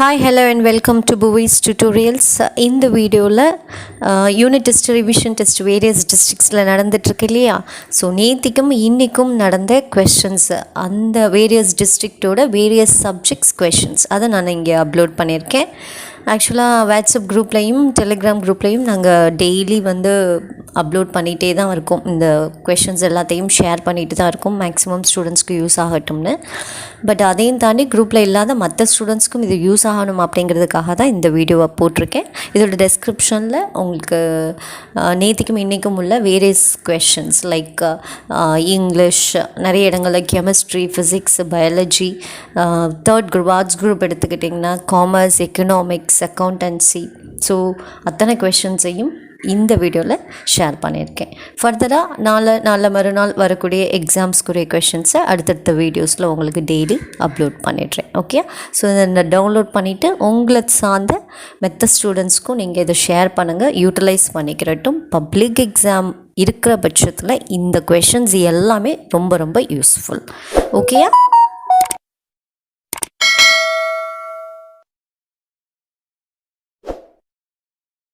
Hi, hello and welcome to Buvistutorials. இந்த வீடியோவில் unit test revision test various டிஸ்ட்ரிக்ஸில் நடந்துகிட்ருக்கு இல்லையா. ஸோ நேத்திக்கும் இன்றைக்கும் நடந்த கொஷின்ஸ், அந்த வேரியஸ் டிஸ்ட்ரிக்டோட வேரியஸ் சப்ஜெக்ட்ஸ் கொஷின்ஸ் அதை நான் இங்கே அப்லோட் பண்ணியிருக்கேன். ஆக்சுவலாக வாட்ஸ்அப் குரூப்லேயும் டெலிகிராம் குரூப்லேயும் நாங்கள் டெய்லி அப்லோட் பண்ணிகிட்டே தான் இருக்கோம். இந்த கொஷின்ஸ் எல்லாத்தையும் ஷேர் பண்ணிட்டு தான் இருக்கோம், மேக்ஸிமம் ஸ்டூடெண்ட்ஸ்க்கு யூஸ் ஆகட்டும்னு. பட் அதையும் தாண்டி குரூப்பில் இல்லாத மற்ற ஸ்டூடெண்ட்ஸ்க்கும் இது யூஸ் ஆகணும் அப்படிங்கிறதுக்காக தான் இந்த வீடியோவை போட்டிருக்கேன். இதோட டெஸ்கிரிப்ஷனில் உங்களுக்கு நேத்திக்கும் இன்றைக்கும் உள்ள வேரியஸ் கொஷின்ஸ் லைக் இங்கிலீஷ், நிறைய இடங்களில் chemistry, physics, biology, third group arts group எடுத்துக்கிட்டிங்கன்னா காமர்ஸ், எக்கனாமிக்ஸ், அக்கௌண்டன்சி, ஸோ அத்தனை கொஷின்ஸையும் இந்த வீடியோவில் ஷேர் பண்ணியிருக்கேன். ஃபர்தராக நாளை மறுநாள் வரக்கூடிய எக்ஸாம்ஸ்க்குரிய கொஷின்ஸை அடுத்தடுத்த வீடியோஸில் உங்களுக்கு டெய்லி அப்லோட் பண்ணிடுறேன். ஓகே, ஸோ இதை டவுன்லோட் பண்ணிவிட்டு உங்களை சார்ந்த மற்ற ஸ்டூடெண்ட்ஸ்க்கும் நீங்கள் இதை ஷேர் பண்ணுங்கள், யூட்டிலைஸ் பண்ணிக்கிறட்டும். பப்ளிக் எக்ஸாம் இருக்கிற பட்சத்தில் இந்த கொஷின்ஸ் எல்லாமே ரொம்ப ரொம்ப யூஸ்ஃபுல். ஓகேயா?